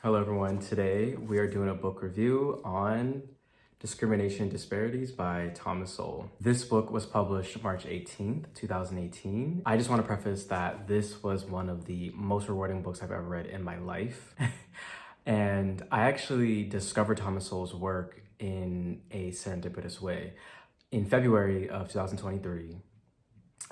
Hello everyone, today we are doing a book review on Discrimination and Disparities by Thomas Sowell. This book was published March 18th, 2018. I just want to preface that this was one of the most rewarding books I've ever read in my life. And I actually discovered Thomas Sowell's work in a serendipitous way. In February of 2023,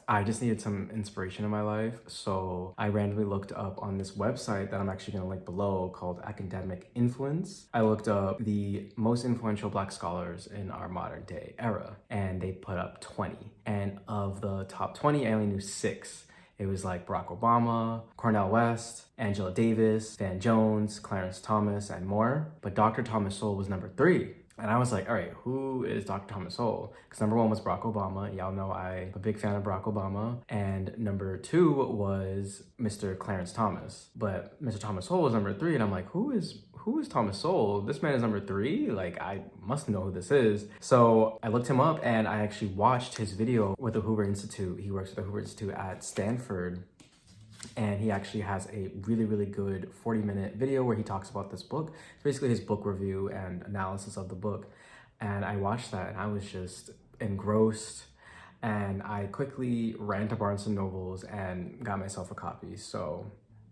I just needed some inspiration in my life, so I randomly looked up on this website that I'm actually going to link below called Academic Influence. I looked up the most influential Black scholars in our modern day era, and they put up 20. And of the top 20, I only knew 6. It was like Barrack Obama, Cornell West, Angela Davis, Van Jones, Clarence Thomas, and more. But Dr. Thomas Sowell was number 3. And I was like, all right, who is Dr. Thomas Sowell? Because number 1 was Barack Obama. Y'all know I'm a big fan of Barack Obama. And number 2 was Mr. Clarence Thomas. But Mr. Thomas Sowell was number 3. And I'm like, who is Thomas Sowell? This man is number 3? Like, I must know who this is. So I looked him up and I actually watched his video with the Hoover Institute. He works at the Hoover Institute at Stanford. And he actually has a really good 40-minute video where he talks about this book. It's basically his book review and analysis of the book. And I watched that and I was just engrossed. And I quickly ran to Barnes & Nobles and got myself a copy. So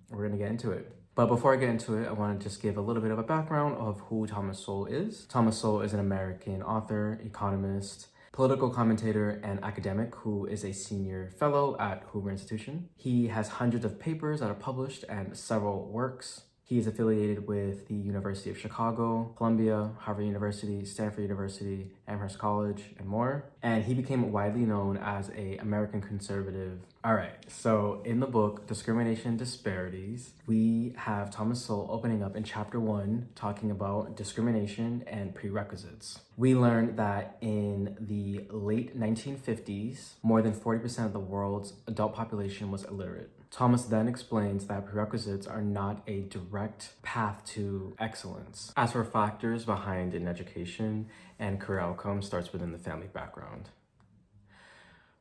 we're gonna get into it. But before I get into it, I want to just give a little bit of a background of who Thomas Sowell is. Thomas Sowell is an American author, economist, political commentator, and academic who is a senior fellow at Hoover Institution. He has hundreds of papers that are published and several works. He is affiliated with the University of Chicago, Columbia, Harvard University, Stanford University, Amherst College, and more. And he became widely known as an American conservative. All right, so in the book, Discrimination and Disparities, we have Thomas Sowell opening up in chapter 1, talking about discrimination and prerequisites. We learned that in the late 1950s, more than 40% of the world's adult population was illiterate. Thomas then explains that prerequisites are not a direct path to excellence. As for factors behind an education and career outcomes starts within the family background.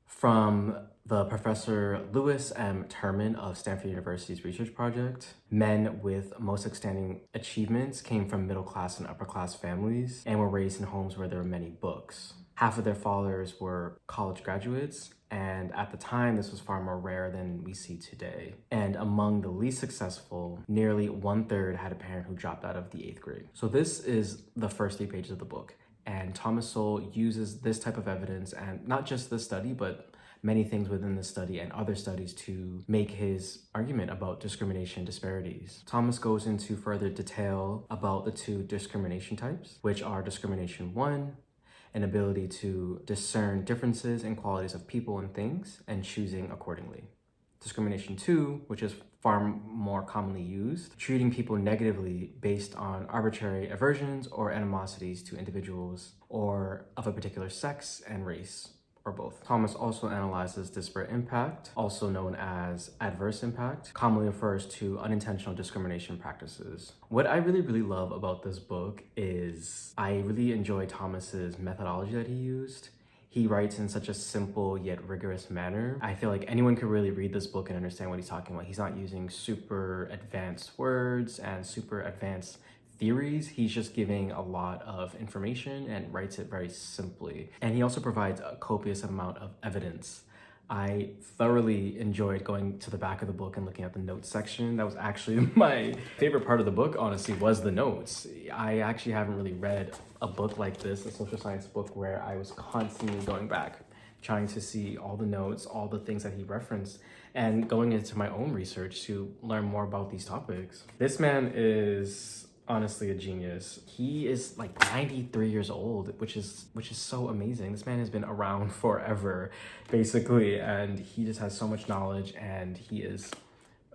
From the Professor Lewis M. Terman of Stanford University's research project, men with most outstanding achievements came from middle class and upper class families and were raised in homes where there were many books. Half of their fathers were college graduates, and at the time, this was far more rare than we see today. And among the least successful, nearly 1/3 had a parent who dropped out of the 8th grade. So this is the first 3 pages of the book. And Thomas Sowell uses this type of evidence, and not just this study, but many things within this study and other studies to make his argument about discrimination disparities. Thomas goes into further detail about the 2 discrimination types, which are discrimination 1, an ability to discern differences in qualities of people and things and choosing accordingly. Discrimination 2, which is far more commonly used, treating people negatively based on arbitrary aversions or animosities to individuals or of a particular sex and race, or both. Thomas also analyzes disparate impact, also known as adverse impact, commonly refers to unintentional discrimination practices. What I really love about this book is I really enjoy Thomas's methodology that he used. He writes in such a simple yet rigorous manner. I feel like anyone could really read this book and understand what he's talking about. He's not using super advanced words and super advanced theories. He's just giving a lot of information and writes it very simply. And he also provides a copious amount of evidence. I thoroughly enjoyed going to the back of the book and looking at the notes section. That was actually my favorite part of the book, honestly, was the notes. I actually haven't really read a book like this, a social science book, where I was constantly going back, trying to see all the notes, all the things that he referenced, and going into my own research to learn more about these topics. This man is honestly a genius. He is like 93 years old, which is so amazing. This man has been around forever, basically, and he just has so much knowledge, and he is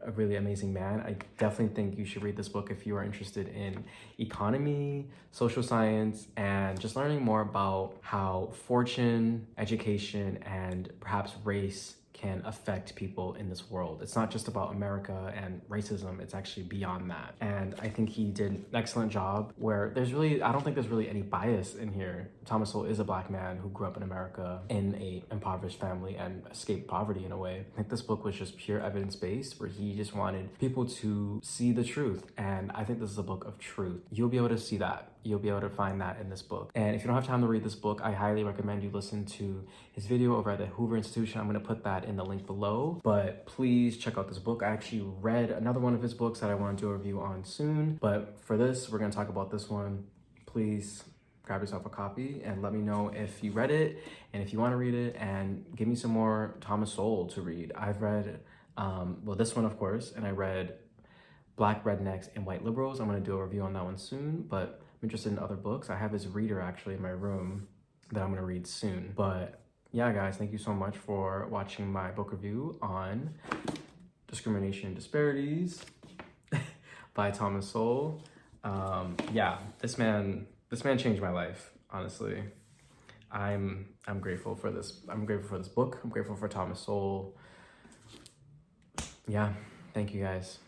a really amazing man. I definitely think you should read this book if you are interested in economy, social science, and just learning more about how fortune, education, and perhaps race can affect people in this world. It's not just about America and racism, it's actually beyond that. And I think he did an excellent job where I don't think there's really any bias in here. Thomas Sowell is a Black man who grew up in America in a impoverished family and escaped poverty in a way. I think this book was just pure evidence-based, where he just wanted people to see the truth. And I think this is a book of truth. You'll be able to see that. You'll be able to find that in this book. And if you don't have time to read this book, I highly recommend you listen to his video over at the Hoover Institution. I'm going to put that in the link below. But please check out this book. I actually read another one of his books that I want to do a review on soon. But for this, we're going to talk about this one. Please grab yourself a copy and let me know if you read it and if you want to read it, and give me some more Thomas Sowell to read. I've read, well, this one, of course, and I read Black Rednecks and White Liberals. I'm going to do a review on that one soon, but I'm interested in other books. I have his reader actually in my room that I'm going to read soon. But yeah, guys, thank you so much for watching my book review on Discrimination and Disparities by Thomas Sowell. Yeah, this man changed my life, honestly. I'm grateful for this. I'm grateful for this book. I'm grateful for Thomas Sowell. Yeah, thank you guys.